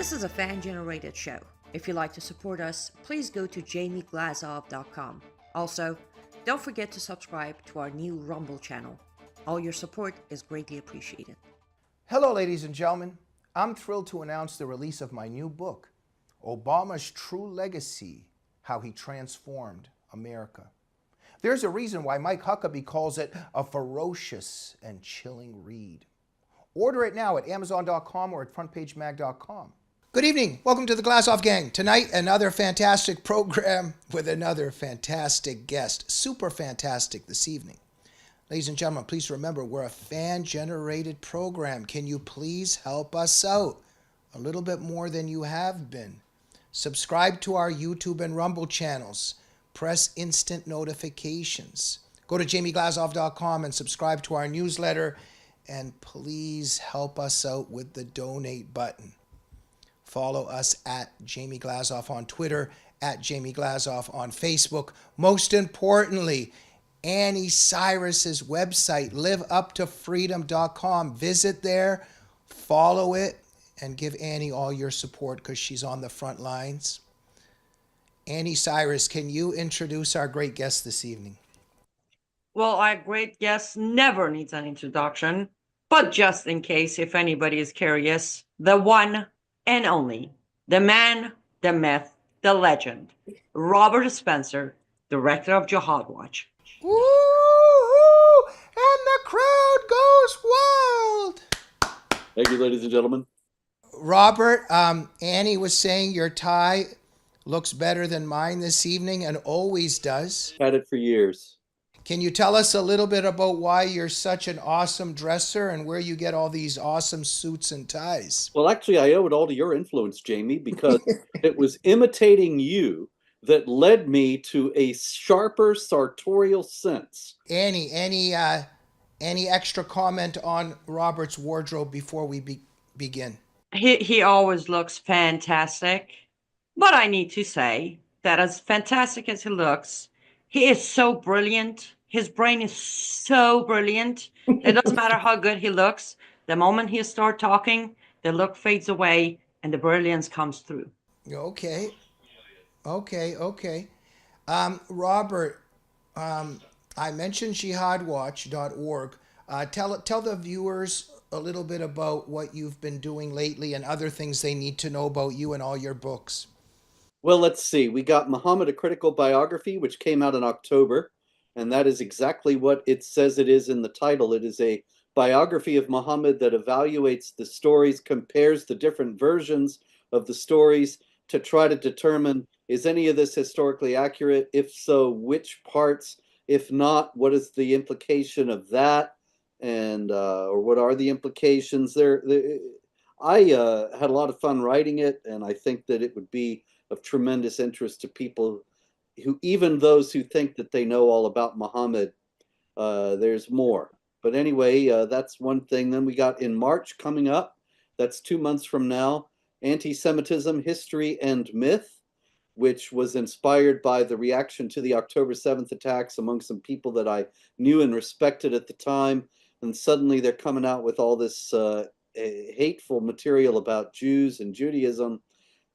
This is a fan-generated show. If you'd like to support us, please go to jamieglazoff.com. Also, don't forget to subscribe to our new Rumble channel. All your support is greatly appreciated. Hello, ladies and gentlemen. I'm thrilled to announce the release of my new book, Obama's True Legacy, How He Transformed America. There's a reason why Mike Huckabee calls it a ferocious and chilling read. Order it now at Amazon.com or at FrontPageMag.com. Good evening. Welcome to the Glass Off Gang. Tonight, another fantastic program with another fantastic guest. Super fantastic this evening. Ladies and gentlemen, please remember, we're a fan-generated program. Can you please help us out a little bit more than you have been? Subscribe to our YouTube and Rumble channels. Press instant notifications. Go to jamieglazoff.com and subscribe to our newsletter. And please help us out with the donate button. Follow us at Jamie Glazoff on Twitter, at Jamie Glazoff on Facebook. Most importantly, Annie Cyrus's website, liveuptofreedom.com. Visit there, follow it, and give Annie all your support because she's on the front lines. Annie Cyrus, can you introduce our great guest this evening? Well, our great guest never needs an introduction, but just in case, if anybody is curious, the one and only, the man, the myth, the legend, Robert Spencer, director of Jihad Watch. Woo-hoo! And the crowd goes wild. Thank you, ladies and gentlemen. Robert, Annie was saying your tie looks better than mine this evening and always does. Had it for years. Can you tell us a little bit about why you're such an awesome dresser and where you get all these awesome suits and ties? Well, actually, I owe it all to your influence, Jamie, because it was imitating you that led me to a sharper sartorial sense. Annie, any extra comment on Robert's wardrobe before we begin? He always looks fantastic, but I need to say that as fantastic as he looks, he is so brilliant. His brain is so brilliant. It doesn't matter how good he looks. The moment he starts talking, the look fades away and the brilliance comes through. Okay. Robert, I mentioned jihadwatch.org. Tell the viewers a little bit about what you've been doing lately and other things they need to know about you and all your books. Well, let's see. We got Muhammad, a critical biography, which came out in October, and that is exactly what it says it is in the title. It is a biography of Muhammad that evaluates the stories, compares the different versions of the stories to try to determine, is any of this historically accurate? If so, which parts? If not, what is the implication of that? And or what are the implications? I had a lot of fun writing it, and I think that it would be of tremendous interest to people who, even those who think that they know all about Muhammad, there's more. But anyway, that's one thing. Then we got in March coming up, that's 2 months from now, Anti-Semitism, History and Myth, which was inspired by the reaction to the October 7th attacks among some people that I knew and respected at the time. And suddenly they're coming out with all this hateful material about Jews and Judaism.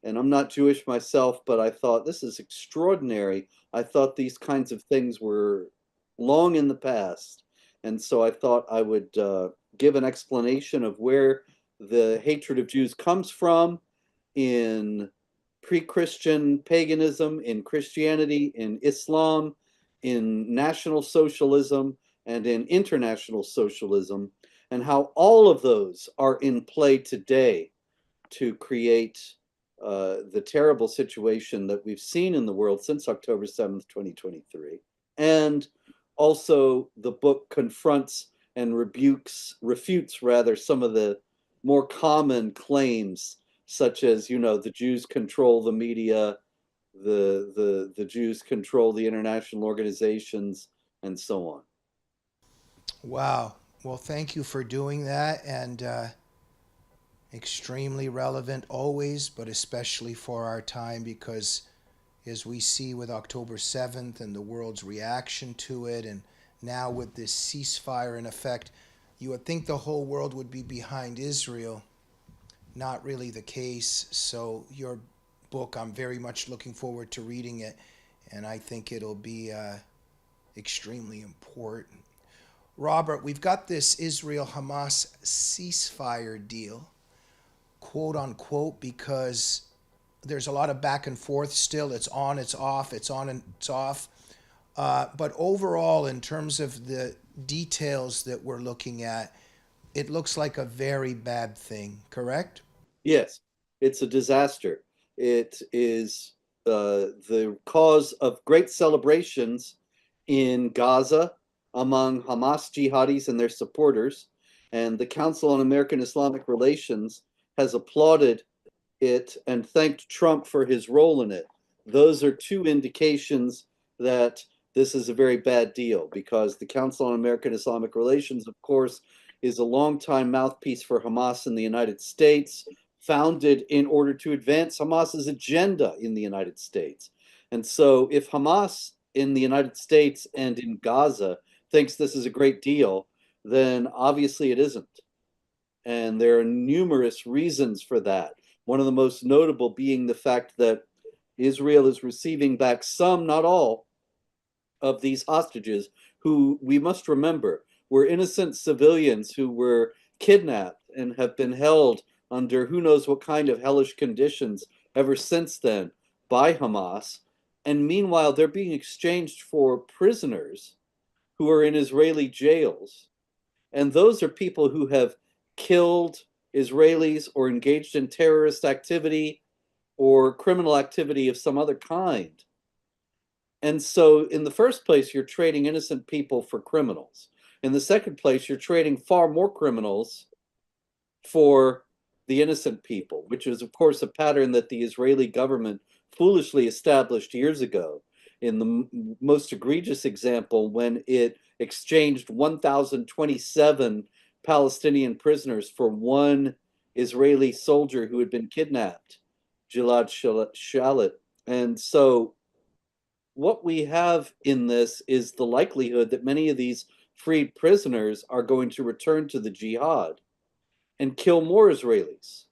And I'm not Jewish myself, but I thought this is extraordinary. I thought these kinds of things were long in the past. And so I thought I would give an explanation of where the hatred of Jews comes from in pre-Christian paganism, in Christianity, in Islam, in National Socialism, and in international socialism, and how all of those are in play today to create the terrible situation that we've seen in the world since October 7th, 2023. And also the book confronts and refutes some of the more common claims, such as, the Jews control the media, the Jews control the international organizations, and so on. Wow. Well, thank you for doing that, and extremely relevant always, but especially for our time, because as we see with October 7th and the world's reaction to it, and now with this ceasefire in effect, you would think the whole world would be behind Israel. not really the case. So your book, I'm very much looking forward to reading it, and I think it'll be extremely important. Robert, we've got this Israel-Hamas ceasefire deal, quote unquote, because there's a lot of back and forth still. It's on, it's off, it's on and it's off. But overall, in terms of the details that we're looking at, it looks like a very bad thing, correct? Yes, it's a disaster. It is the cause of great celebrations in Gaza among Hamas jihadis and their supporters, and the Council on American Islamic Relations has applauded it and thanked Trump for his role in it. Those are two indications that this is a very bad deal, because the Council on American Islamic Relations, of course, is a longtime mouthpiece for Hamas in the United States, founded in order to advance Hamas's agenda in the United States. And so if Hamas in the United States and in Gaza thinks this is a great deal, then obviously it isn't. And there are numerous reasons for that. One of the most notable being the fact that Israel is receiving back some, not all, of these hostages, who, we must remember, were innocent civilians who were kidnapped and have been held under who knows what kind of hellish conditions ever since then by Hamas. And meanwhile, they're being exchanged for prisoners who are in Israeli jails. And those are people who have killed Israelis or engaged in terrorist activity or criminal activity of some other kind. And so, in the first place, you're trading innocent people for criminals. In the second place, you're trading far more criminals for the innocent people, which is, of course, a pattern that the Israeli government foolishly established years ago. In the most egregious example, when it exchanged 1,027 Palestinian prisoners for one Israeli soldier who had been kidnapped, Gilad Shalit. And so, what we have in this is the likelihood that many of these freed prisoners are going to return to the jihad and kill more Israelis.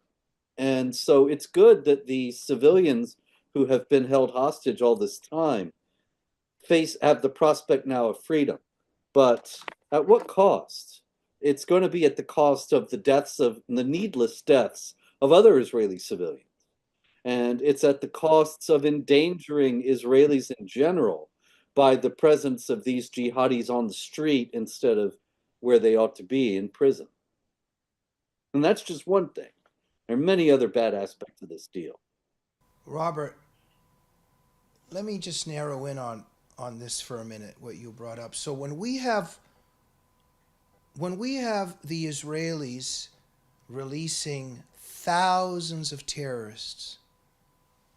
And so it's good that the civilians who have been held hostage all this time have the prospect now of freedom. But at what cost? It's going to be at the cost of the needless deaths of other Israeli civilians. And it's at the costs of endangering Israelis in general by the presence of these jihadis on the street instead of where they ought to be, in prison. And that's just one thing. There are many other bad aspects of this deal. Robert, let me just narrow in on this for a minute, what you brought up. So when we have the Israelis releasing thousands of terrorists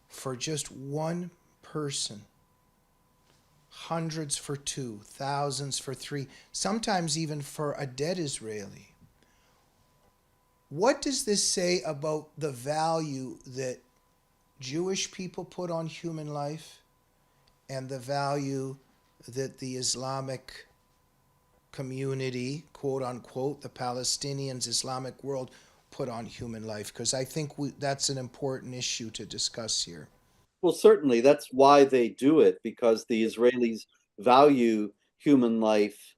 for just one person, hundreds for two, thousands for three, sometimes even for a dead Israeli, what does this say about the value that Jewish people put on human life and the value that the Islamic community, quote unquote, the Palestinians, Islamic world, put on human life? Because I think that's an important issue to discuss here. Well, certainly that's why they do it, because the Israelis value human life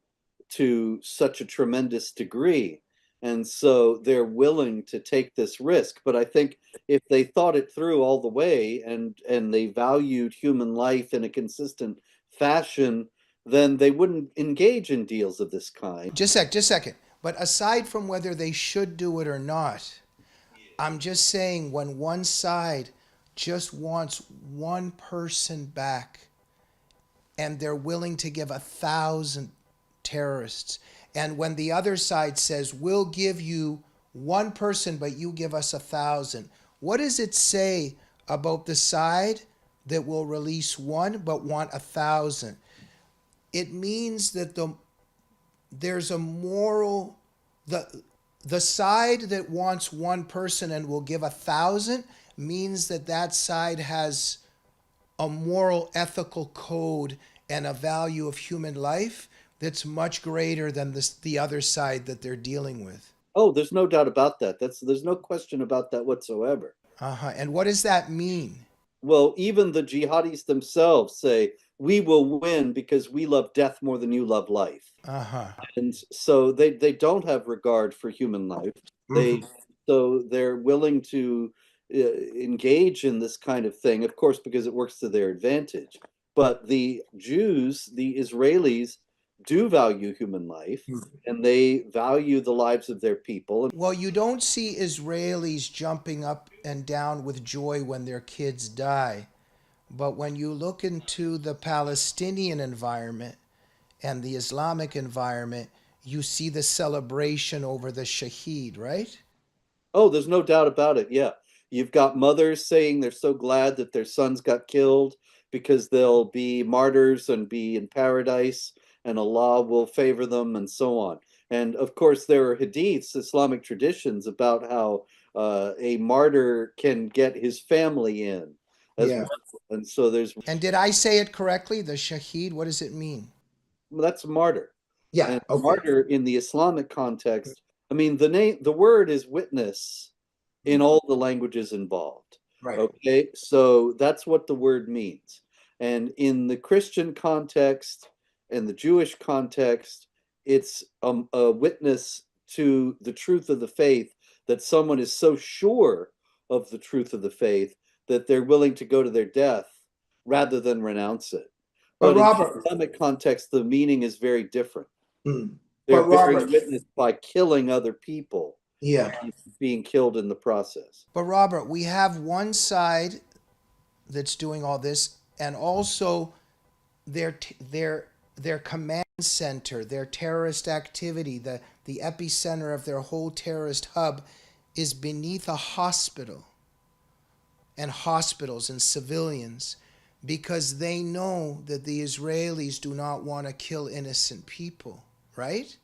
to such a tremendous degree. And so they're willing to take this risk. But I think if they thought it through all the way and they valued human life in a consistent fashion, then they wouldn't engage in deals of this kind. Just a second. But aside from whether they should do it or not, I'm just saying, when one side just wants one person back and they're willing to give 1,000 terrorists, and when the other side says, we'll give you one person, but you give us 1,000, what does it say about the side that will release one but want 1,000? It means that there's a moral, the side that wants one person and will give 1,000 means that side has a moral, ethical code and a value of human life that's much greater than the other side that they're dealing with. Oh, there's no doubt about that. There's no question about that whatsoever. Uh-huh. And what does that mean? Well, even the jihadis themselves say, we will win because we love death more than you love life. Uh-huh. And so they don't have regard for human life. They Mhm. so they're willing to engage in this kind of thing, of course, because it works to their advantage. But the Jews, the Israelis, do value human life, and they value the lives of their people. Well, you don't see Israelis jumping up and down with joy when their kids die. But when you look into the Palestinian environment and the Islamic environment, you see the celebration over the shaheed, right? Oh, there's no doubt about it. Yeah. You've got mothers saying they're so glad that their sons got killed because they'll be martyrs and be in paradise and Allah will favor them and so on. And of course, there are hadiths, Islamic traditions about how a martyr can get his family in as Yeah. well. And so there's And did I say it correctly? The shaheed, what does it mean? well, that's a martyr. Yeah, And okay. martyr in the Islamic context, I mean, the word is witness in all the languages involved. Right. Okay, so that's what the word means. And in the Christian context and the Jewish context, it's a witness to the truth of the faith, that someone is so sure of the truth of the faith that they're willing to go to their death rather than renounce it. But But in the Robert, Islamic context, the meaning is very different. mm, They're but bearing Robert, witness by killing other people yeah. and being killed in the process. But Robert, we have one side that's doing all this, and also their command center, their terrorist activity, the epicenter of their whole terrorist hub is beneath a hospital and hospitals and civilians, because they know that the Israelis do not want to kill innocent people, right?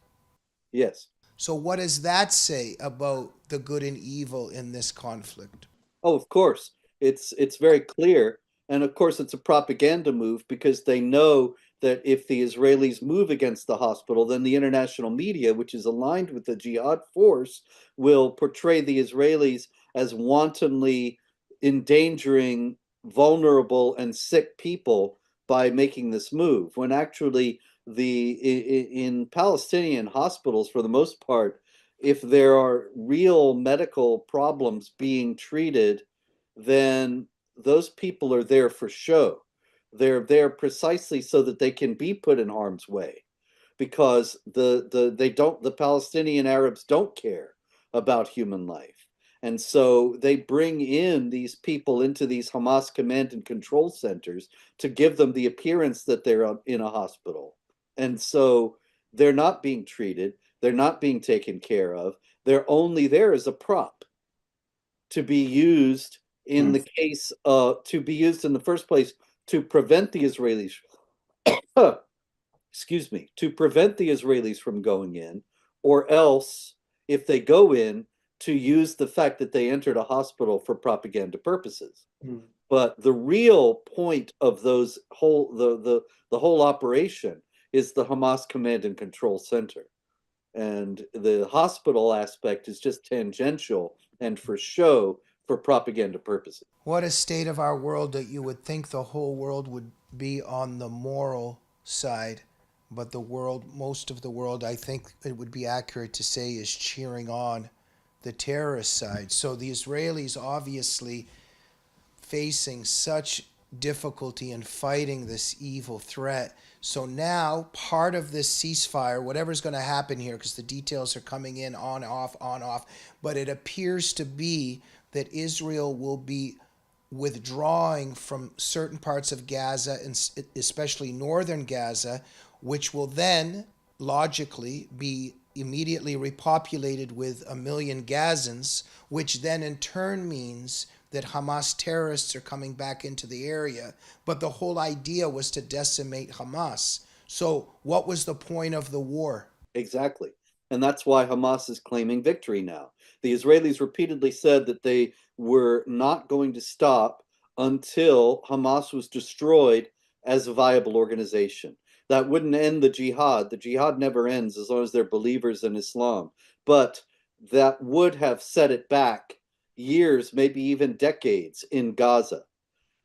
Yes. So what does that say about the good and evil in this conflict? Oh, of course. It's very clear. And of course it's a propaganda move because they know that if the Israelis move against the hospital, then the international media, which is aligned with the jihad force, will portray the Israelis as wantonly endangering vulnerable and sick people by making this move, when actually in Palestinian hospitals, for the most part, if there are real medical problems being treated, then those people are there for show. They're there precisely so that they can be put in harm's way, because the Palestinian Arabs don't care about human life. And so they bring in these people into these Hamas command and control centers to give them the appearance that they're in a hospital. And so they're not being treated, they're not being taken care of. They're only there as a prop to be used in the case to be used in the first place to prevent the Israelis excuse me, to prevent the Israelis from going in, or else, if they go in, to use the fact that they entered a hospital for propaganda purposes. Mm. But the real point of those whole the whole operation is the Hamas command and control center. And the hospital aspect is just tangential and for show, for propaganda purposes. What a state of our world, that you would think the whole world would be on the moral side, but the world, most of the world, I think it would be accurate to say, is cheering on the terrorist side. So the Israelis obviously facing such difficulty in fighting this evil threat. So now part of this ceasefire, whatever's going to happen here, because the details are coming in on, off, but it appears to be that Israel will be withdrawing from certain parts of Gaza, and especially northern Gaza, which will then logically be immediately repopulated with 1 million Gazans, which then in turn means that Hamas terrorists are coming back into the area. But the whole idea was to decimate Hamas. So what was the point of the war? Exactly. And that's why Hamas is claiming victory now. The Israelis repeatedly said that they were not going to stop until Hamas was destroyed as a viable organization. That wouldn't end the jihad. The jihad never ends as long as they're believers in Islam. But that would have set it back years, maybe even decades in Gaza.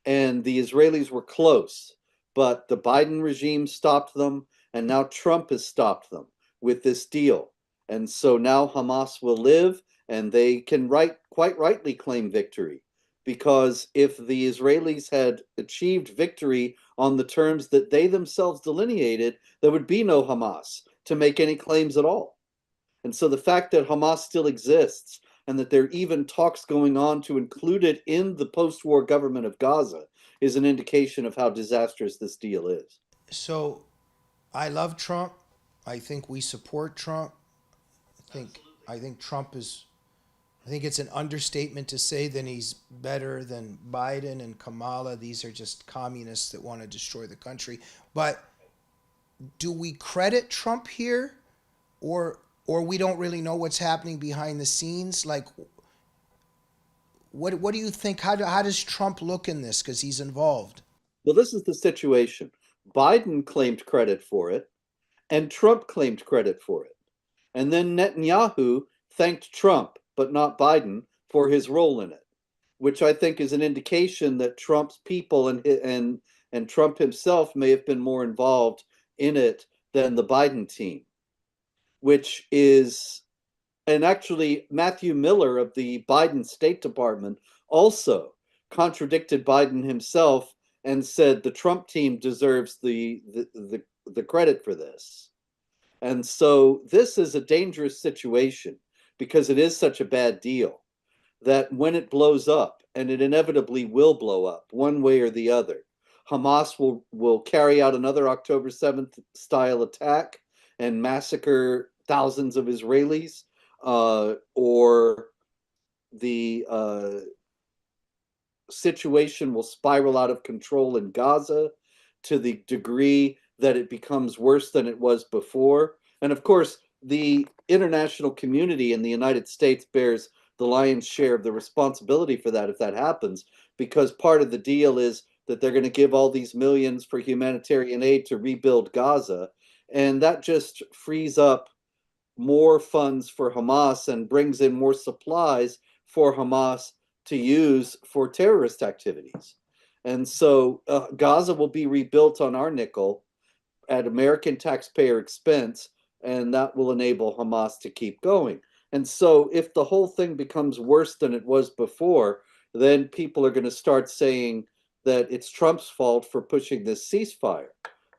And the Israelis were close, but the Biden regime stopped them, and now Trump has stopped them with this deal. And so now Hamas will live, and they can quite rightly claim victory. Because if the Israelis had achieved victory on the terms that they themselves delineated, there would be no Hamas to make any claims at all. And so the fact that Hamas still exists and that there are even talks going on to include it in the post-war government of Gaza is an indication of how disastrous this deal is. So I love Trump. I think we support Trump. I think Trump is, I think it's an understatement to say that he's better than Biden and Kamala. These are just communists that want to destroy the country. But do we credit Trump here, or we don't really know what's happening behind the scenes? Like, what do you think? How does Trump look in this? Because he's involved. Well, this is the situation. Biden claimed credit for it, and Trump claimed credit for it. And then Netanyahu thanked Trump, but not Biden, for his role in it, which I think is an indication that Trump's people and Trump himself may have been more involved in it than the Biden team, which is, and actually Matthew Miller of the Biden State Department also contradicted Biden himself and said the Trump team deserves the credit for this. And so this is a dangerous situation because it is such a bad deal that when it blows up, and it inevitably will blow up one way or the other, Hamas will carry out another October 7th style attack and massacre thousands of Israelis, or the situation will spiral out of control in Gaza to the degree that it becomes worse than it was before. And of course, the international community in the United States bears the lion's share of the responsibility for that if that happens, because part of the deal is that they're going to give all these millions for humanitarian aid to rebuild Gaza. And that just frees up more funds for Hamas and brings in more supplies for Hamas to use for terrorist activities. And so Gaza will be rebuilt on our nickel at American taxpayer expense, and that will enable Hamas to keep going. And so if the whole thing becomes worse than it was before, then people are going to start saying that it's Trump's fault for pushing this ceasefire.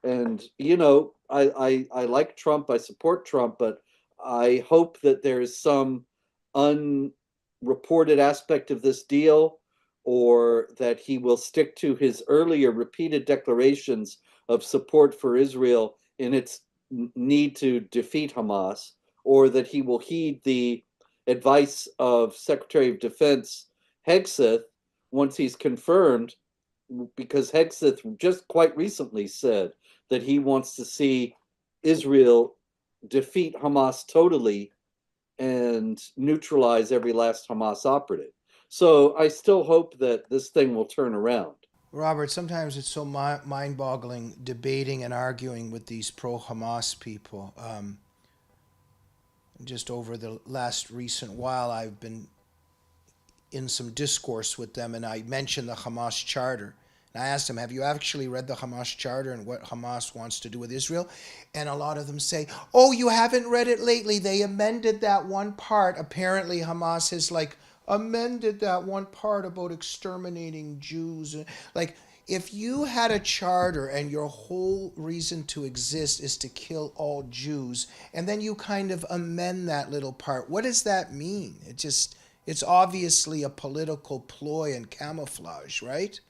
And, you know, I like Trump, I support Trump, but I hope that there is some unreported aspect of this deal, or that he will stick to his earlier repeated declarations of support for Israel in its need to defeat Hamas, or that he will heed the advice of Secretary of Defense Hegseth once he's confirmed, because Hegseth just quite recently said that he wants to see Israel defeat Hamas totally and neutralize every last Hamas operative. So I still hope that this thing will turn around. Robert, sometimes it's so mind-boggling debating and arguing with these pro-Hamas people. Just over the last recent while, I've been in some discourse with them, and I mentioned the Hamas Charter. And I asked them, have you actually read the Hamas Charter and what Hamas wants to do with Israel? And a lot of them say, oh, you haven't read it lately. They amended that one part. Apparently, Hamas has amended that one part about exterminating Jews. Like, if you had a charter and your whole reason to exist is to kill all Jews, and then you kind of amend that little part, what does that mean? It's obviously a political ploy and camouflage, right?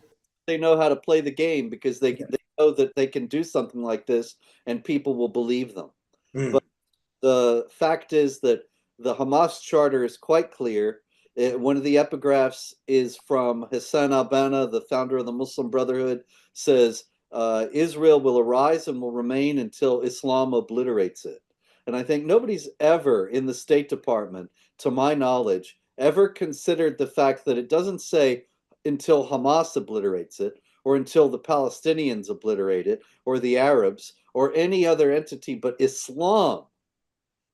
They know how to play the game because they know that they can do something like this and people will believe them. But the fact is that the Hamas charter is quite clear. One of the epigraphs is from Hassan al-Banna, the founder of the Muslim Brotherhood, says, Israel will arise and will remain until Islam obliterates it. And I think nobody's ever in the State Department, to my knowledge, ever considered the fact that it doesn't say until Hamas obliterates it, or until the Palestinians obliterate it, or the Arabs, or any other entity but Islam.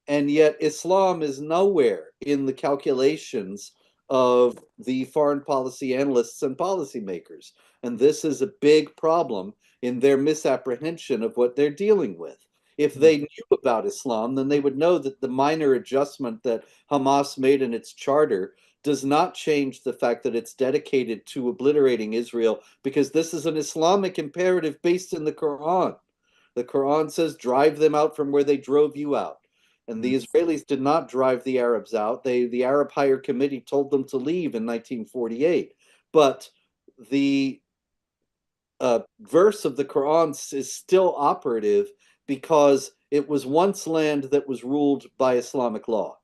And yet Islam is nowhere in the calculations of the foreign policy analysts and policymakers. And this is a big problem in their misapprehension of what they're dealing with. If they knew about Islam, then they would know that the minor adjustment that Hamas made in its charter does not change the fact that it's dedicated to obliterating Israel, because this is an Islamic imperative based in the Quran. The Quran says, drive them out from where they drove you out. And the Israelis did not drive the Arabs out. The Arab Higher Committee told them to leave in 1948. But the verse of the Quran is still operative because it was once land that was ruled by Islamic law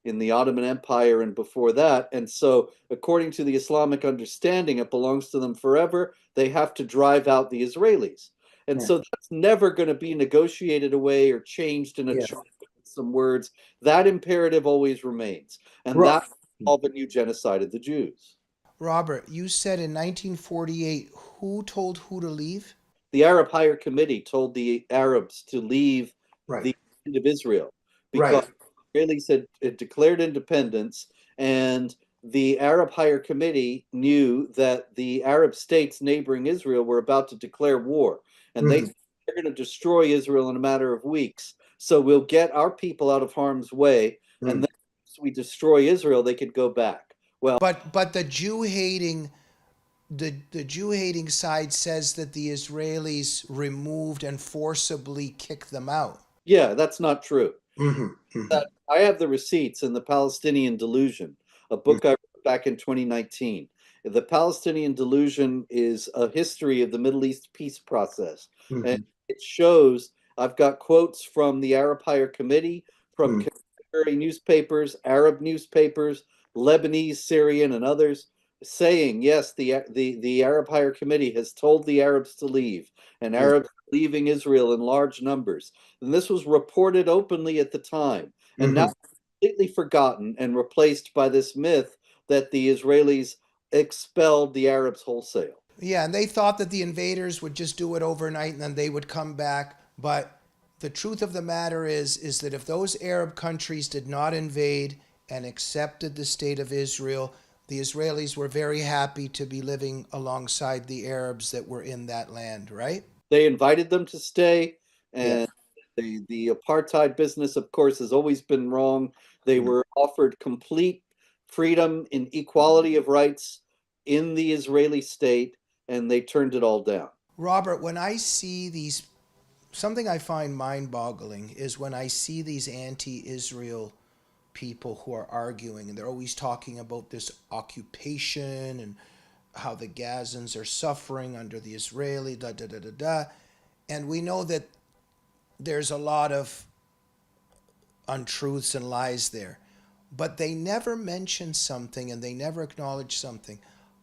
in the Ottoman Empire and before that. And so, according to the Islamic understanding, it belongs to them forever. They have to drive out the Israelis. And so that's never going to be negotiated away or changed in a charter with some words. That imperative always remains. And that all the new genocide of the Jews. Robert, you said in 1948, who told who to leave? The Arab Higher Committee told the Arabs to leave the land of Israel because the Israelis had declared independence, and the Arab Higher Committee knew that the Arab states neighboring Israel were about to declare war, and they're going to destroy Israel in a matter of weeks. So we'll get our people out of harm's way, and then once we destroy Israel, they could go back. Well, but the Jew hating side says that the Israelis removed and forcibly kicked them out. yeah, that's not true. I have the receipts in The Palestinian Delusion, a book I wrote back in 2019. The Palestinian Delusion is a history of the Middle East peace process. And it shows, I've got quotes from the Arab Higher Committee, from contemporary newspapers, Arab newspapers, Lebanese, Syrian, and others, saying, yes, the Arab Higher Committee has told the Arabs to leave, and Arabs are leaving Israel in large numbers. And this was reported openly at the time, and now completely forgotten and replaced by this myth that the Israelis expelled the Arabs wholesale. Yeah, and they thought that the invaders would just do it overnight and then they would come back. But the truth of the matter is that if those Arab countries did not invade and accepted the state of Israel, the Israelis were very happy to be living alongside the Arabs that were in that land, right? They invited them to stay, and the apartheid business, of course, has always been wrong. They were offered complete freedom and equality of rights in the Israeli state, and they turned it all down. Robert, when I see these, something I find mind-boggling is when I see these anti-Israel people who are arguing, and they're always talking about this occupation and how the Gazans are suffering under the Israeli, And we know that there's a lot of untruths and lies there. But they never mention something and they never acknowledge something.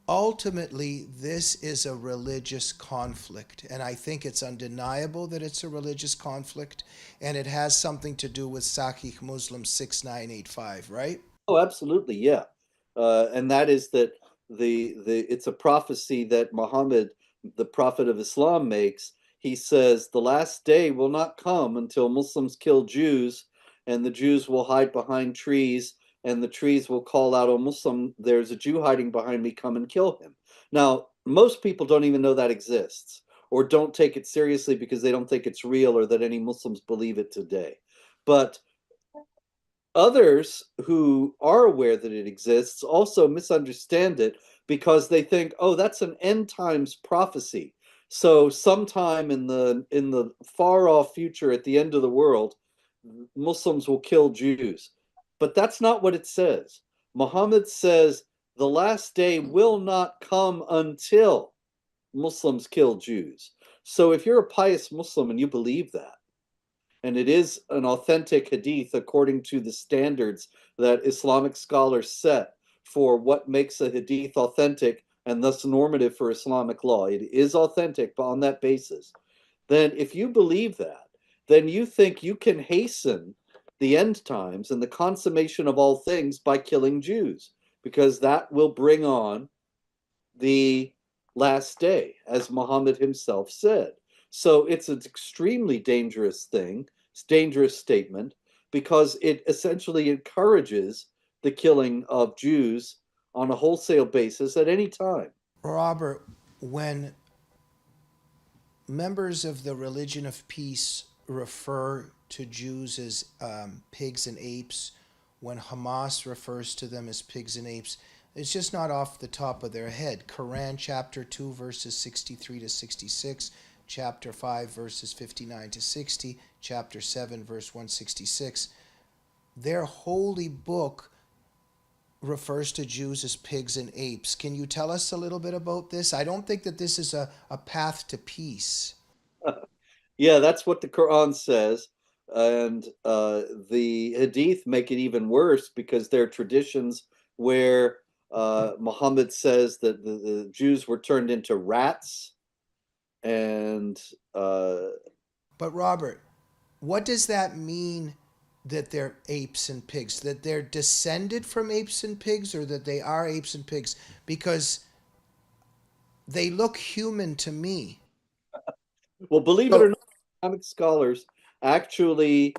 Ultimately, this is a religious conflict. And I think it's undeniable that it's a religious conflict. And it has something to do with Sahih Muslim 6985, right? Oh, absolutely, yeah. And that is that it's a prophecy that Muhammad, the prophet of Islam, makes. He says the last day will not come until Muslims kill Jews, and the Jews will hide behind trees, and the trees will call out, "Oh, Muslim, there's a Jew hiding behind me, come and kill him." Now, most people don't even know that exists, or don't take it seriously because they don't think it's real or that any Muslims believe it today. But others who are aware that it exists also misunderstand it because they think, oh, that's an end times prophecy. So sometime in the far off future, at the end of the world, Muslims will kill Jews. But that's not what it says. Muhammad says the last day will not come until Muslims kill Jews. So if you're a pious Muslim and you believe that, and it is an authentic hadith according to the standards that Islamic scholars set for what makes a hadith authentic and thus normative for Islamic law, it is authentic on that basis, then if you believe that, then you think you can hasten the end times and the consummation of all things by killing Jews, because that will bring on the last day, as Muhammad himself said. So it's an extremely dangerous thing, it's a dangerous statement, because it essentially encourages the killing of Jews on a wholesale basis at any time. Robert, when members of the religion of peace refer to Jews as pigs and apes, when Hamas refers to them as pigs and apes, it's just not off the top of their head. Quran chapter 2 verses 63 to 66, chapter 5 verses 59 to 60, chapter 7 verse 166. Their holy book refers to Jews as pigs and apes. Can you tell us a little bit about this? I don't think that this is a path to peace. Yeah, that's what the Quran says. And the Hadith make it even worse because there are traditions where Muhammad says that the Jews were turned into rats. And But Robert, what does that mean that they're apes and pigs? That they're descended from apes and pigs, or that they are apes and pigs? Because they look human to me. well, believe it or not, Islamic scholars actually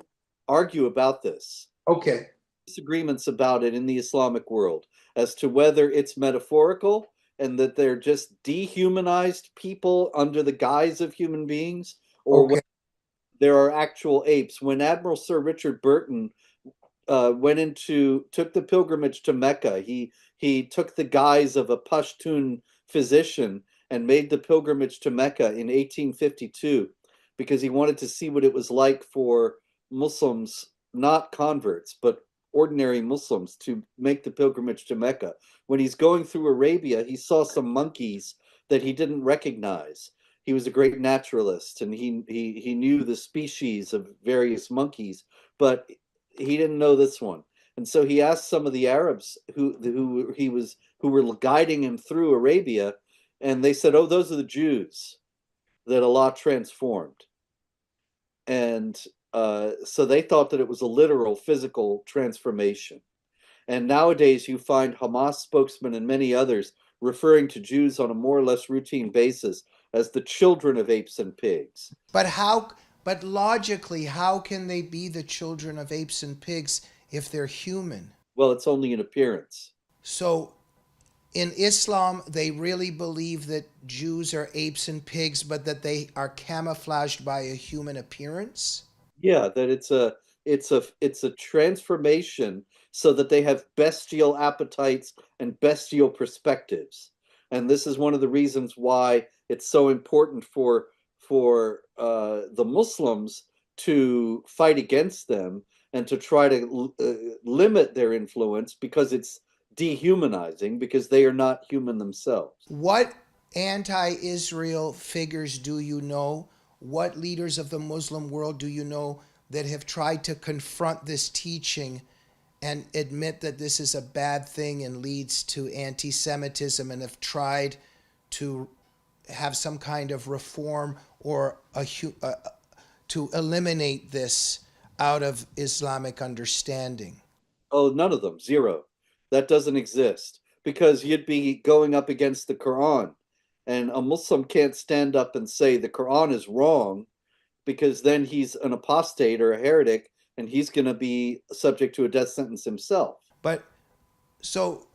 argue about this. Okay. Disagreements about it in the Islamic world as to whether it's metaphorical and that they're just dehumanized people under the guise of human beings, or Okay. whether there are actual apes. When Admiral Sir Richard Burton took the pilgrimage to Mecca, he took the guise of a Pashtun physician and made the pilgrimage to Mecca in 1852 because he wanted to see what it was like for Muslims, not converts, but ordinary Muslims, to make the pilgrimage to Mecca. When he's going through Arabia, he saw some monkeys that he didn't recognize. He was a great naturalist, and he knew the species of various monkeys, but he didn't know this one. And so he asked some of the Arabs who were guiding him through Arabia, and they said, "Oh, those are the Jews that Allah transformed." And so they thought that it was a literal physical transformation. And nowadays you find Hamas spokesmen and many others referring to Jews on a more or less routine basis as the children of apes and pigs. But logically, how can they be the children of apes and pigs if they're human? Well, it's only an appearance. So in Islam, they really believe that Jews are apes and pigs, but that they are camouflaged by a human appearance? Yeah, that it's a transformation so that they have bestial appetites and bestial perspectives. And this is one of the reasons why it's so important for the Muslims to fight against them and to try to limit their influence, because it's dehumanizing, because they are not human themselves. What anti-Israel figures do you know? What leaders of the Muslim world do you know that have tried to confront this teaching and admit that this is a bad thing and leads to anti-Semitism, and have tried to have some kind of reform or to eliminate this out of Islamic understanding? Oh, none of them. Zero. That doesn't exist, because you'd be going up against the Quran, and a Muslim can't stand up and say the Quran is wrong, because then he's an apostate or a heretic, and he's going to be subject to a death sentence himself. But so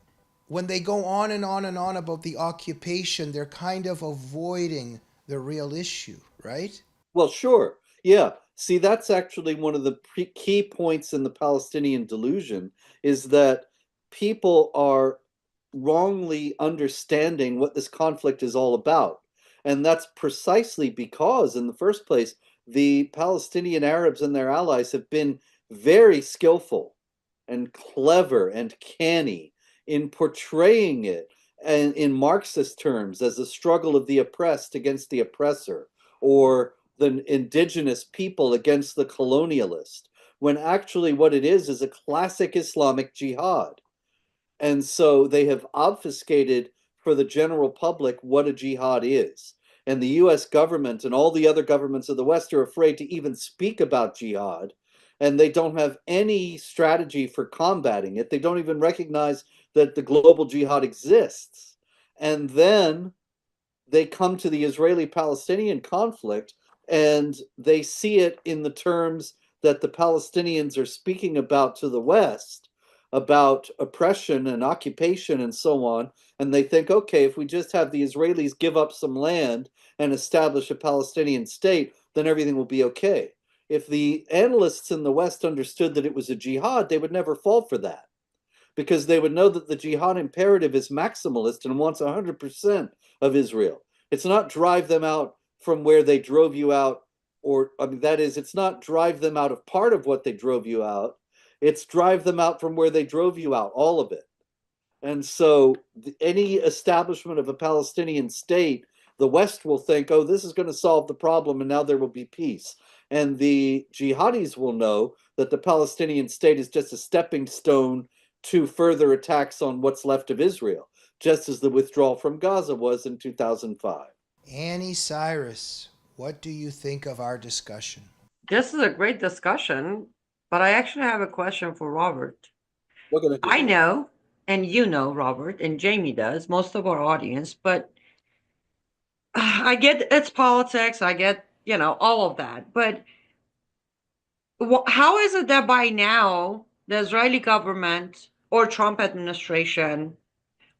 when they go on and on and on about the occupation, they're kind of avoiding the real issue, right? Well, sure. Yeah. See, that's actually one of the key points in the Palestinian delusion, is that people are wrongly understanding what this conflict is all about. And that's precisely because, in the first place, the Palestinian Arabs and their allies have been very skillful and clever and canny in portraying it and in Marxist terms as a struggle of the oppressed against the oppressor, or the indigenous people against the colonialist, when actually what it is a classic Islamic jihad. And so they have obfuscated for the general public what a jihad is. And the US government and all the other governments of the West are afraid to even speak about jihad. And they don't have any strategy for combating it. They don't even recognize that the global jihad exists. And then they come to the Israeli-Palestinian conflict, and they see it in the terms that the Palestinians are speaking about to the West, about oppression and occupation and so on. And they think, okay, if we just have the Israelis give up some land and establish a Palestinian state, then everything will be okay. If the analysts in the West understood that it was a jihad, they would never fall for that, because they would know that the jihad imperative is maximalist and wants 100% of Israel. It's not drive them out from where they drove you out, or I mean, that is, it's not drive them out of part of what they drove you out. It's drive them out from where they drove you out, all of it. And so any establishment of a Palestinian state, the West will think, oh, this is going to solve the problem and now there will be peace. And the jihadis will know that the Palestinian state is just a stepping stone to further attacks on what's left of Israel, just as the withdrawal from Gaza was in 2005. Annie Cyrus, what do you think of our discussion? This is a great discussion, but I actually have a question for Robert. We're going to I know, and you know, Robert, and Jamie does, most of our audience, but I get it's politics, I get, all of that. But how is it that by now the Israeli government or Trump administration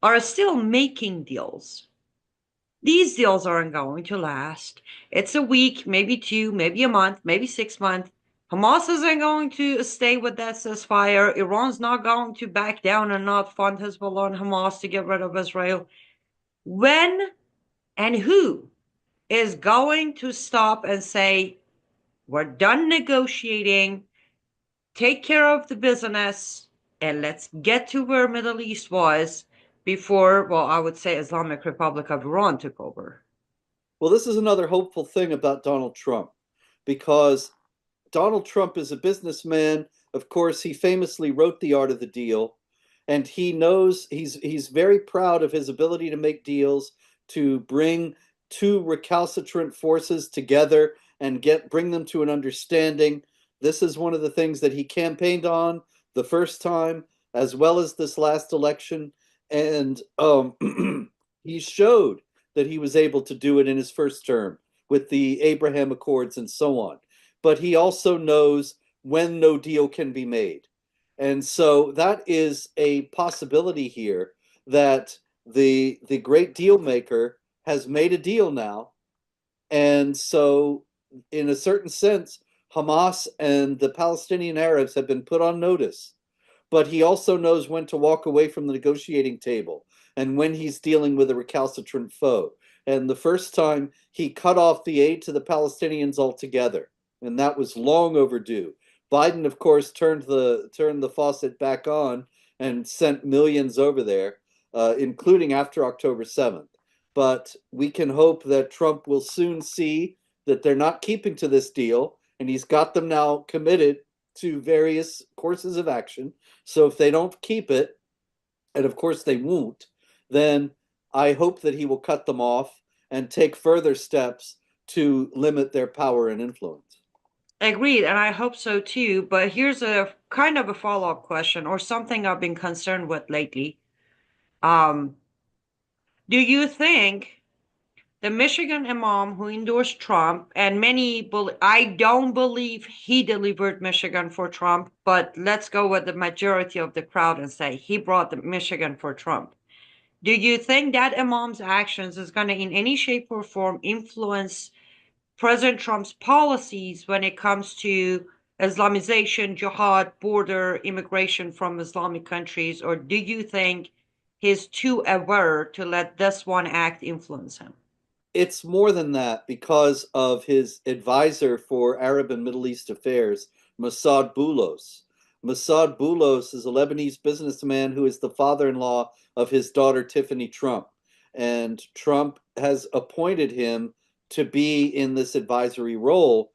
are still making deals? These deals aren't going to last. It's a week, maybe two, maybe a month, maybe 6 months. Hamas isn't going to stay with that ceasefire. Iran's not going to back down and not fund Hezbollah and Hamas to get rid of Israel. When and who is going to stop and say, we're done negotiating, take care of the business, and let's get to where Middle East was before, well, I would say Islamic Republic of Iran took over? Well, this is another hopeful thing about Donald Trump, because Donald Trump is a businessman. Of course, he famously wrote The Art of the Deal, and he knows he's very proud of his ability to make deals, to bring two recalcitrant forces together and bring them to an understanding. This is one of the things that he campaigned on the first time, as well as this last election. And he showed that he was able to do it in his first term with the Abraham Accords and so on. But he also knows when no deal can be made. And so that is a possibility here, that the great deal maker has made a deal now. And so in a certain sense, Hamas and the Palestinian Arabs have been put on notice. But he also knows when to walk away from the negotiating table and when he's dealing with a recalcitrant foe. And the first time, he cut off the aid to the Palestinians altogether, and that was long overdue. Biden, of course, turned the faucet back on and sent millions over there, including after October 7th. But we can hope that Trump will soon see that they're not keeping to this deal, and he's got them now committed to various courses of action. So if they don't keep it, and of course they won't, then I hope that he will cut them off and take further steps to limit their power and influence. Agreed, and I hope so too. But here's a kind of a follow-up question, or something I've been concerned with lately. Do you think the Michigan imam who endorsed Trump, and I don't believe he delivered Michigan for Trump, but let's go with the majority of the crowd and say he brought the Michigan for Trump. Do you think that imam's actions is going to in any shape or form influence President Trump's policies when it comes to Islamization, jihad, border, immigration from Islamic countries? Or do you think he's too aware to let this one act influence him? It's more than that, because of his advisor for Arab and Middle East affairs, Mossad Boulos. Mossad Boulos is a Lebanese businessman who is the father-in-law of his daughter, Tiffany Trump. And Trump has appointed him to be in this advisory role.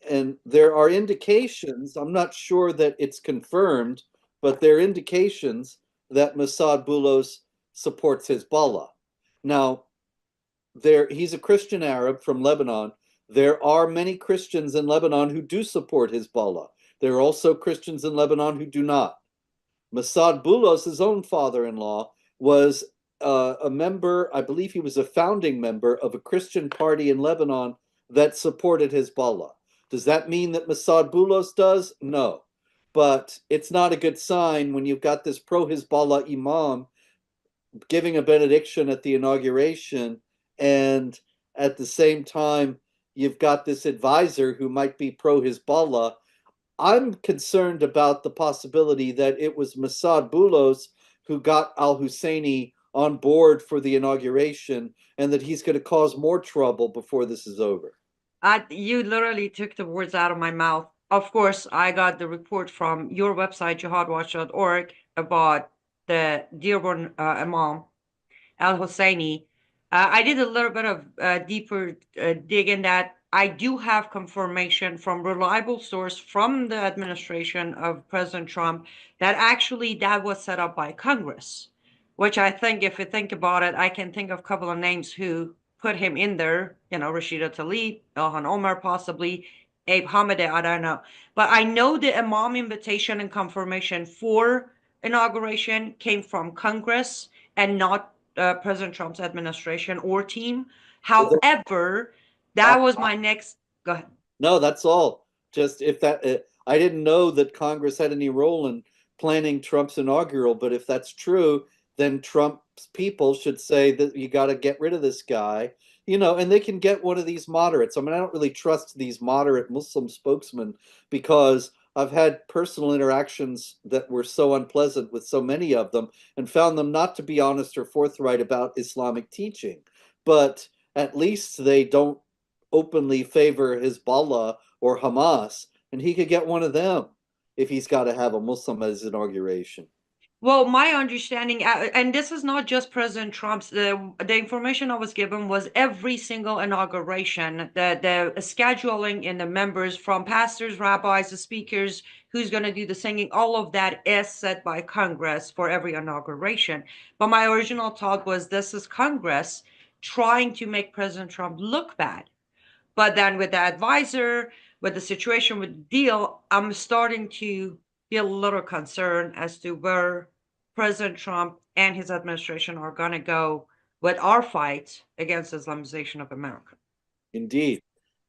And there are indications, I'm not sure that it's confirmed, but there are indications that Mossad Boulos supports Hezbollah. Now, he's a Christian Arab from Lebanon. There are many Christians in Lebanon who do support Hezbollah. There are also Christians in Lebanon who do not. Mossad Boulos, his own father-in-law, was a member, I believe he was a founding member of a Christian party in Lebanon that supported Hezbollah. Does that mean that Mossad Boulos does? No. but it's not a good sign when you've got this pro-Hezbollah imam giving a benediction at the inauguration, and at the same time, you've got this advisor who might be pro-Hezbollah. I'm concerned about the possibility that it was Mossad Boulos who got al-Husseini on board for the inauguration, and that he's going to cause more trouble before this is over. You literally took the words out of my mouth. Of course, I got the report from your website, jihadwatch.org, about the Dearborn Imam al-Husseini. I did a little bit of deeper dig in that. I do have confirmation from reliable source from the administration of President Trump that actually that was set up by Congress, which I think, if you think about it, I can think of a couple of names who put him in there, Rashida Tlaib, Ilhan Omar possibly, Abe Hamadeh, I don't know. But I know the Imam invitation and confirmation for inauguration came from Congress and not President Trump's administration or team. However, that was my next, go ahead. No, that's all. Just if that, I didn't know that Congress had any role in planning Trump's inaugural, but if that's true, then Trump's people should say that you got to get rid of this guy, and they can get one of these moderates. I mean, I don't really trust these moderate Muslim spokesmen because I've had personal interactions that were so unpleasant with so many of them and found them not to be honest or forthright about Islamic teaching. But at least they don't openly favor Hezbollah or Hamas, and he could get one of them if he's got to have a Muslim as inauguration. Well, my understanding, and this is not just President Trump's, the information I was given was every single inauguration, the scheduling in the members from pastors, rabbis, the speakers, who's going to do the singing, all of that is set by Congress for every inauguration. But my original thought was this is Congress trying to make President Trump look bad. But then with the advisor, with the situation with the deal, I'm starting to be a little concerned as to where President Trump and his administration are going to go with our fight against Islamization of America. Indeed.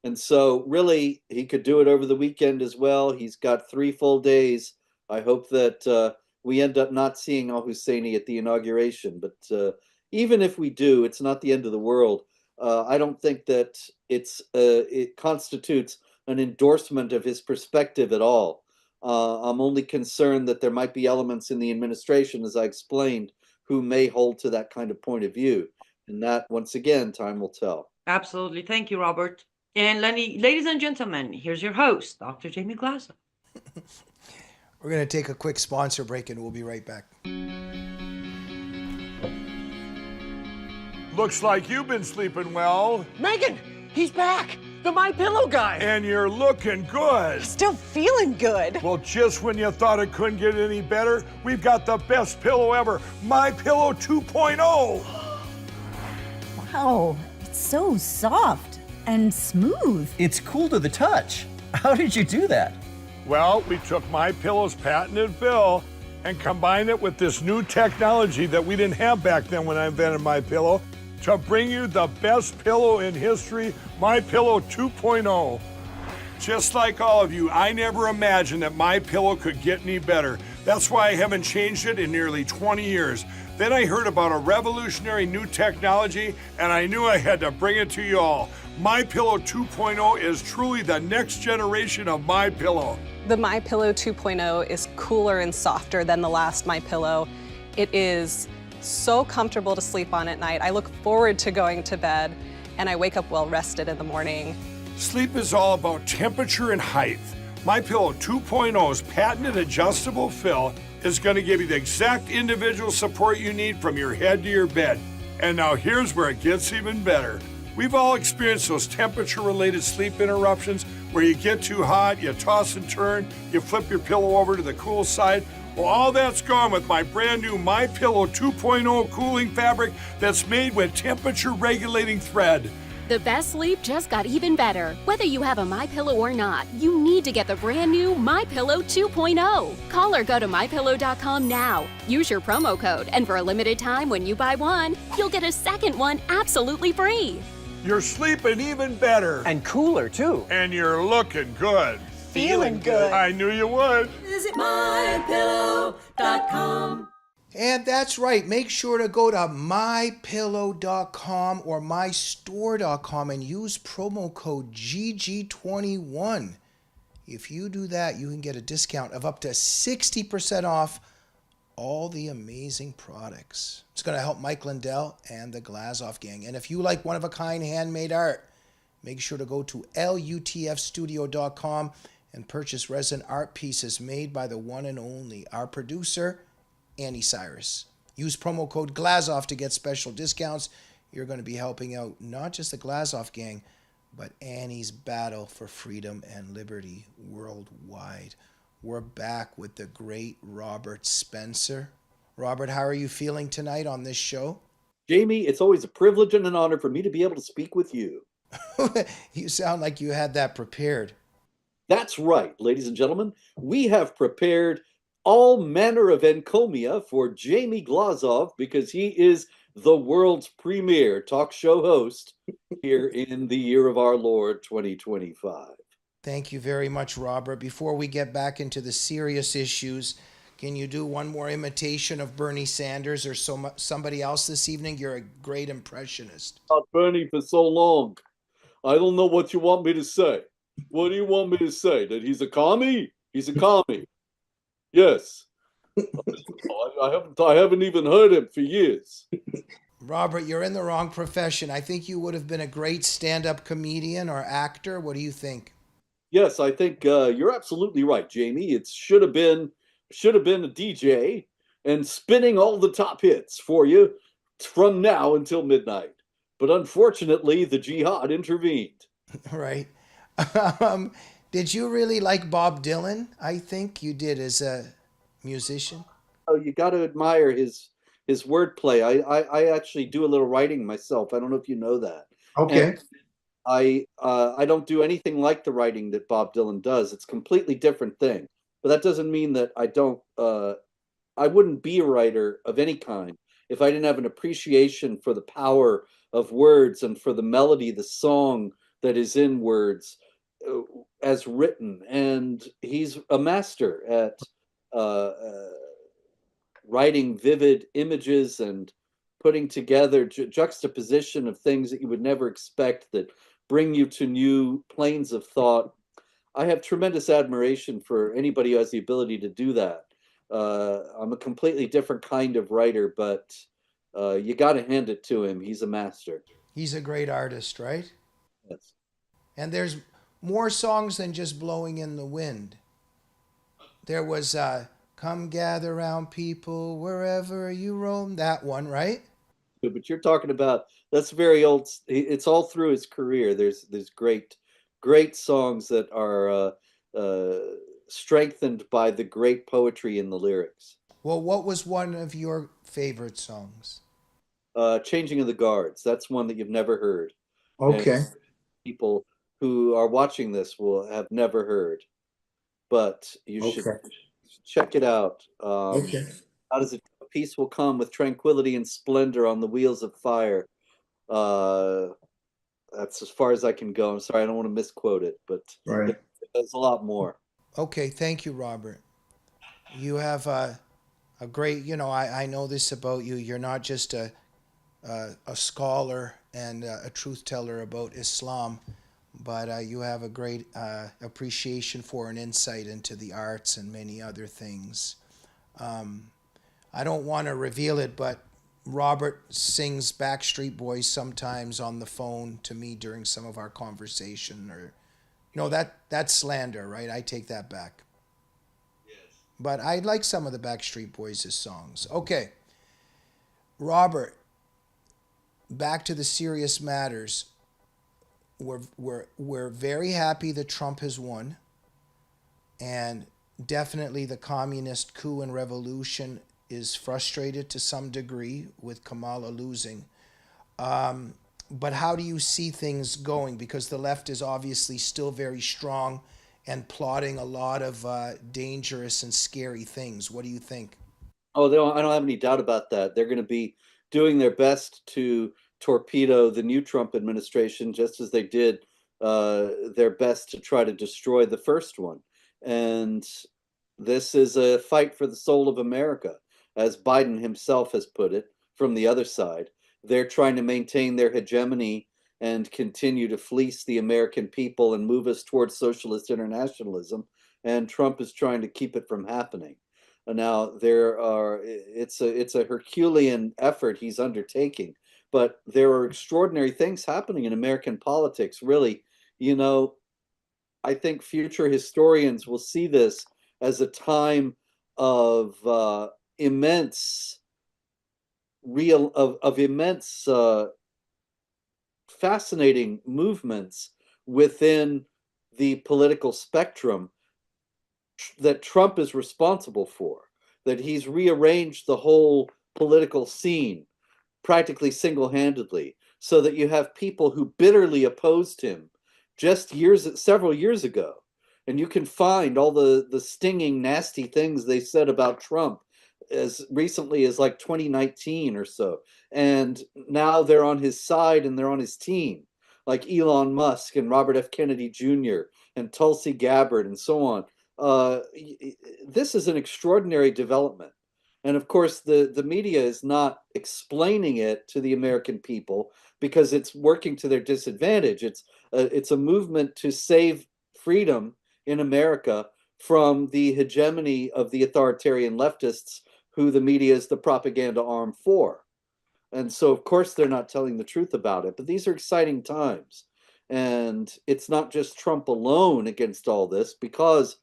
And so really, he could do it over the weekend as well. He's got 3 full days. I hope that we end up not seeing al-Husseini at the inauguration. But even if we do, it's not the end of the world. I don't think that it constitutes an endorsement of his perspective at all. I'm only concerned that there might be elements in the administration, as I explained, who may hold to that kind of point of view. And that, once again, time will tell. Absolutely. Thank you, Robert. And ladies and gentlemen, here's your host, Dr. Jamie Glaser. We're going to take a quick sponsor break and we'll be right back. Looks like you've been sleeping well. Megan, he's back. The My Pillow guy. And you're looking good. Still feeling good. Well, just when you thought it couldn't get any better, we've got the best pillow ever, My Pillow 2.0. Wow, it's so soft and smooth. It's cool to the touch. How did you do that? Well, we took My Pillow's patented fill and combined it with this new technology that we didn't have back then when I invented My Pillow to bring you the best pillow in history, My Pillow 2.0. Just like all of you, I never imagined that My Pillow could get any better. That's why I haven't changed it in nearly 20 years. Then I heard about a revolutionary new technology, and I knew I had to bring it to you all. My Pillow 2.0 is truly the next generation of My Pillow. The My Pillow 2.0 is cooler and softer than the last My Pillow. It is so comfortable to sleep on at night. I look forward to going to bed, and I wake up well rested in the morning. Sleep is all about temperature and height. My Pillow 2.0's patented adjustable fill is going to give you the exact individual support you need from your head to your bed. And now here's where it gets even better. We've all experienced those temperature-related sleep interruptions where you get too hot, you toss and turn, you flip your pillow over to the cool side. Well, all that's gone with my brand new My Pillow 2.0 cooling fabric that's made with temperature-regulating thread. The best sleep just got even better. Whether you have a MyPillow or not, you need to get the brand new MyPillow 2.0. Call or go to MyPillow.com now. Use your promo code, and for a limited time when you buy one, you'll get a second one absolutely free. You're sleeping even better. And cooler, too. And you're looking good. feeling good. I knew you would. Visit mypillow.com. And that's right. Make sure to go to mypillow.com or mystore.com and use promo code GG21. If you do that, you can get a discount of up to 60% off all the amazing products. It's going to help Mike Lindell and the Glazoff gang. And if you like one-of-a-kind handmade art, make sure to go to lutfstudio.com and purchase resin art pieces made by the one and only, our producer, Annie Cyrus. Use promo code Glazoff to get special discounts. You're going to be helping out not just the Glazoff gang, but Annie's battle for freedom and liberty worldwide. We're back with the great Robert Spencer. Robert, how are you feeling tonight on this show? Jamie, it's always a privilege and an honor for me to be able to speak with you. You sound like you had that prepared. That's right, ladies and gentlemen. We have prepared all manner of encomia for Jamie Glazoff because he is the world's premier talk show host here in the year of our Lord 2025. Thank you very much, Robert. Before we get back into the serious issues, can you do one more imitation of Bernie Sanders or somebody else this evening? You're a great impressionist. Not Bernie for so long. I don't know what you want me to say. What do you want me to say? That he's a commie? He's a commie. Yes. I haven't even heard him for years. Robert, you're in the wrong profession. I think you would have been a great stand-up comedian or actor. What do you think? Yes, I think you're absolutely right, Jamie. It should have been a DJ and spinning all the top hits for you from now until midnight. But unfortunately, the jihad intervened. Right. Did you really like Bob Dylan? I think you did as a musician. Oh, you got to admire his wordplay. I actually do a little writing myself. I don't know if you know that. Okay. And I don't do anything like the writing that Bob Dylan does. It's a completely different thing. But that doesn't mean that I wouldn't be a writer of any kind if I didn't have an appreciation for the power of words and for the melody, the song that is in words as written. And he's a master at writing vivid images and putting together juxtaposition of things that you would never expect that bring you to new planes of thought. I have tremendous admiration for anybody who has the ability to do that. I'm a completely different kind of writer, but you got to hand it to him. He's a master. He's a great artist, right? Yes. And there's more songs than just Blowing in the Wind. There was Come Gather Round People Wherever You Roam, that one, right? But you're talking about, that's very old. It's all through his career. There's great songs that are strengthened by the great poetry in the lyrics. Well, what was one of your favorite songs? Changing of the Guards. That's one that you've never heard. Okay. And people who are watching this will have never heard, but you should check it out. How does it? Peace will come with tranquility and splendor on the wheels of fire. That's as far as I can go. I'm sorry, I don't want to misquote it, but there's a lot more. Okay, thank you, Robert. You have a great, I know this about you. You're not just a scholar and a truth teller about Islam, but you have a great appreciation for and insight into the arts and many other things. I don't want to reveal it, but Robert sings Backstreet Boys sometimes on the phone to me during some of our conversation, or that's slander, right? I take that back. Yes. But I like some of the Backstreet Boys' songs. Okay. Robert, back to the serious matters. We're very happy that Trump has won, and definitely the communist coup and revolution is frustrated to some degree with Kamala losing. But how do you see things going? Because the left is obviously still very strong and plotting a lot of dangerous and scary things. What do you think? Oh, I don't have any doubt about that. They're going to be doing their best to torpedo the new Trump administration, just as they did their best to try to destroy the first one. And this is a fight for the soul of America, as Biden himself has put it from the other side. They're trying to maintain their hegemony and continue to fleece the American people and move us towards socialist internationalism. And Trump is trying to keep it from happening. Now, it's a Herculean effort he's undertaking, but there are extraordinary things happening in American politics. Really, I think future historians will see this as a time of immense fascinating movements within the political spectrum that Trump is responsible for, that he's rearranged the whole political scene practically single-handedly, so that you have people who bitterly opposed him just several years ago. And you can find all the stinging, nasty things they said about Trump as recently as like 2019 or so. And now they're on his side and they're on his team, like Elon Musk and Robert F. Kennedy Jr. and Tulsi Gabbard and so on. This is an extraordinary development. And of course, the media is not explaining it to the American people because it's working to their disadvantage. It's a movement to save freedom in America from the hegemony of the authoritarian leftists who the media is the propaganda arm for. And so, of course, they're not telling the truth about it. But these are exciting times. And it's not just Trump alone against all this, because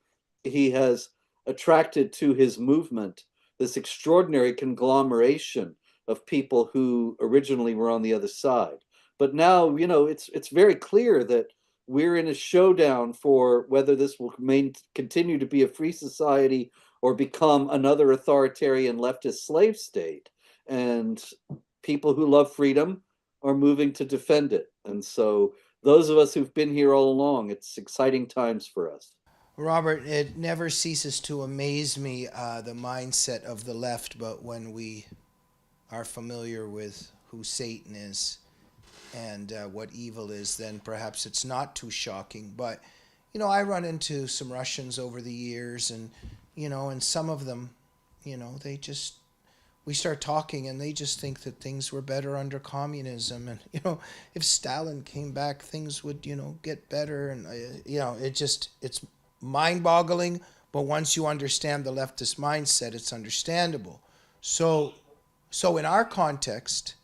he has attracted to his movement this extraordinary conglomeration of people who originally were on the other side. But now, it's very clear that we're in a showdown for whether this will continue to be a free society or become another authoritarian leftist slave state. And people who love freedom are moving to defend it. And so those of us who've been here all along, it's exciting times for us. Robert, it never ceases to amaze me, the mindset of the left, but when we are familiar with who Satan is and what evil is, then perhaps it's not too shocking. But, I run into some Russians over the years, and, and some of them, we start talking and they just think that things were better under communism. And, if Stalin came back, things would, get better. And, it's mind-boggling, but once you understand the leftist mindset, it's understandable. So in our context,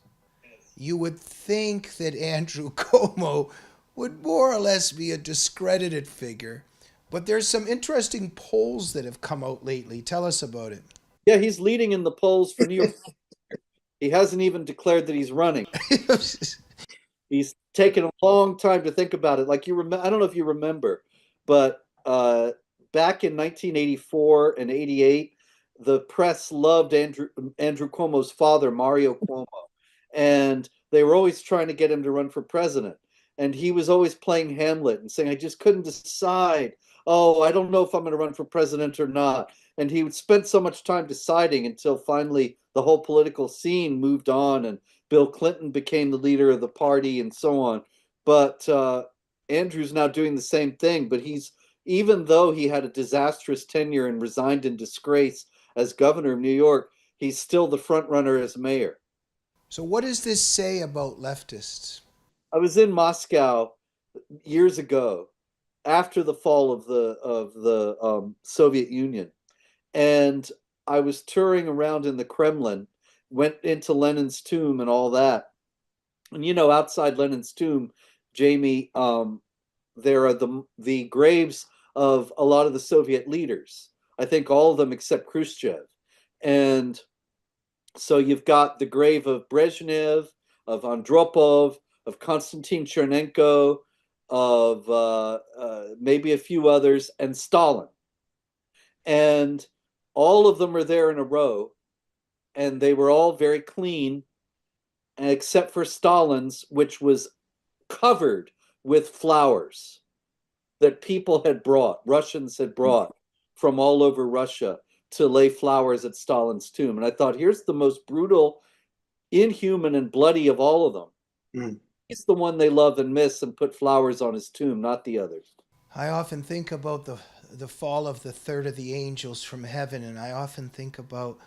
you would think that Andrew Cuomo would more or less be a discredited figure, but there's some interesting polls that have come out lately. Tell us about it. Yeah, he's leading in the polls for New York. He hasn't even declared that he's running. He's taken a long time to think about it. Like I don't know if you remember, but back in 1984 and 88, the press loved Andrew Cuomo's father, Mario Cuomo, and they were always trying to get him to run for president. And he was always playing Hamlet and saying, I just couldn't decide. Oh, I don't know if I'm going to run for president or not. And he would spend so much time deciding until finally the whole political scene moved on and Bill Clinton became the leader of the party and so on. But Andrew's now doing the same thing, but even though he had a disastrous tenure and resigned in disgrace as governor of New York, he's still the front runner as mayor. So what does this say about leftists? I was in Moscow years ago, after the fall of the Soviet Union, and I was touring around in the Kremlin, went into Lenin's tomb and all that. And outside Lenin's tomb, Jamie, there are the graves of a lot of the Soviet leaders. I think all of them except Khrushchev. And so you've got the grave of Brezhnev, of Andropov, of Konstantin Chernenko, of maybe a few others, and Stalin. And all of them are there in a row, and they were all very clean, except for Stalin's, which was covered with flowers that people had brought, Russians had brought from all over Russia to lay flowers at Stalin's tomb. And I thought, here's the most brutal, inhuman, and bloody of all of them. He's the one they love and miss and put flowers on his tomb, not the others. I often think about the fall of the third of the angels from heaven, and I often think about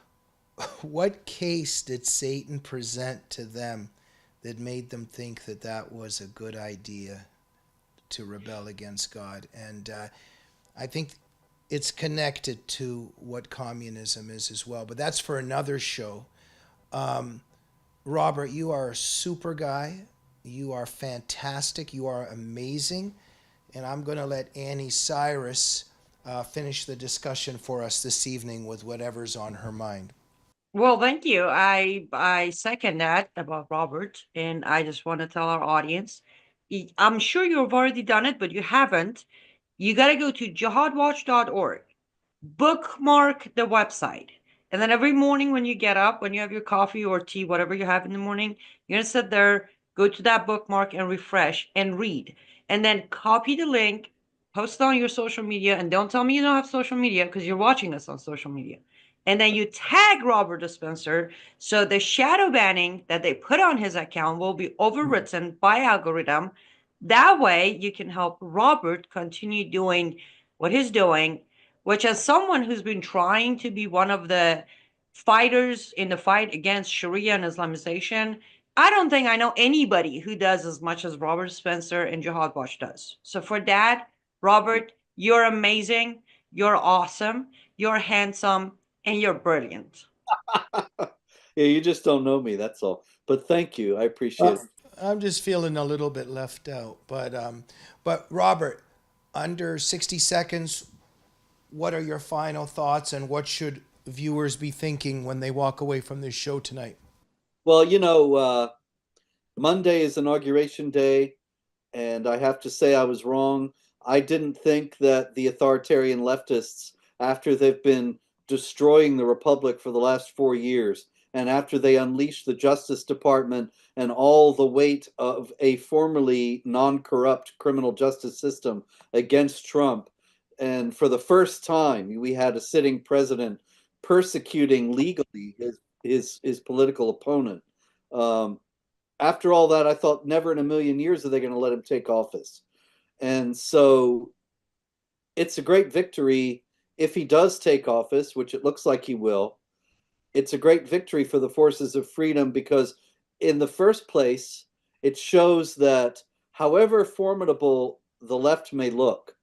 what case did Satan present to them that made them think that that was a good idea to rebel against God. And I think it's connected to what communism is as well, but that's for another show. Robert, you are a super guy. You are fantastic. You are amazing. And I'm going to let Annie Cyrus finish the discussion for us this evening with whatever's on her mind. Well, thank you. I second that about Robert, and I just want to tell our audience, I'm sure you've already done it, but you haven't. You got to go to jihadwatch.org, bookmark the website, and then every morning when you get up, when you have your coffee or tea, whatever you have in the morning, you're gonna sit there, go to that bookmark and refresh and read, and then copy the link, post it on your social media, and don't tell me you don't have social media because you're watching us on social media. And then you tag Robert Dispenser, so the shadow banning that they put on his account will be overwritten by algorithm. That way you can help Robert continue doing what he's doing, which, as someone who's been trying to be one of the fighters in the fight against Sharia and Islamization, I don't think I know anybody who does as much as Robert Spencer and Jihad Watch does. So for that, Robert, you're amazing, you're awesome, you're handsome, and you're brilliant. Yeah, you just don't know me, that's all. But thank you. I appreciate it. I'm just feeling a little bit left out. But Robert, under 60 seconds, what are your final thoughts and what should viewers be thinking when they walk away from this show tonight? Well, Monday is Inauguration Day, and I have to say I was wrong. I didn't think that the authoritarian leftists, after they've been destroying the Republic for the last 4 years, and after they unleashed the Justice Department and all the weight of a formerly non-corrupt criminal justice system against Trump, and for the first time we had a sitting president persecuting legally his political opponent. After all that, I thought never in a million years are they going to let him take office. And so it's a great victory if he does take office, which it looks like he will. It's a great victory for the forces of freedom because in the first place, it shows that however formidable the left may look,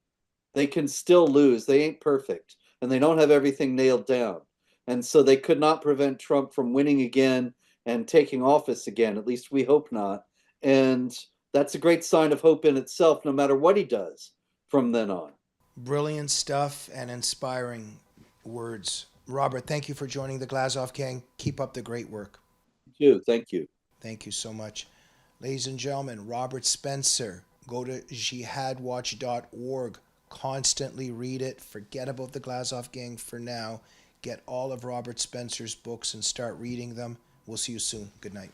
they can still lose. They ain't perfect, and they don't have everything nailed down. And so they could not prevent Trump from winning again and taking office again. At least we hope not. And that's a great sign of hope in itself, no matter what he does from then on. Brilliant stuff and inspiring words. Robert, thank you for joining the Glazov Gang. Keep up the great work. Thank you. Thank you so much. Ladies and gentlemen, Robert Spencer. Go to jihadwatch.org. Constantly read it. Forget about the Glazov Gang for now. Get all of Robert Spencer's books and start reading them. We'll see you soon. Good night.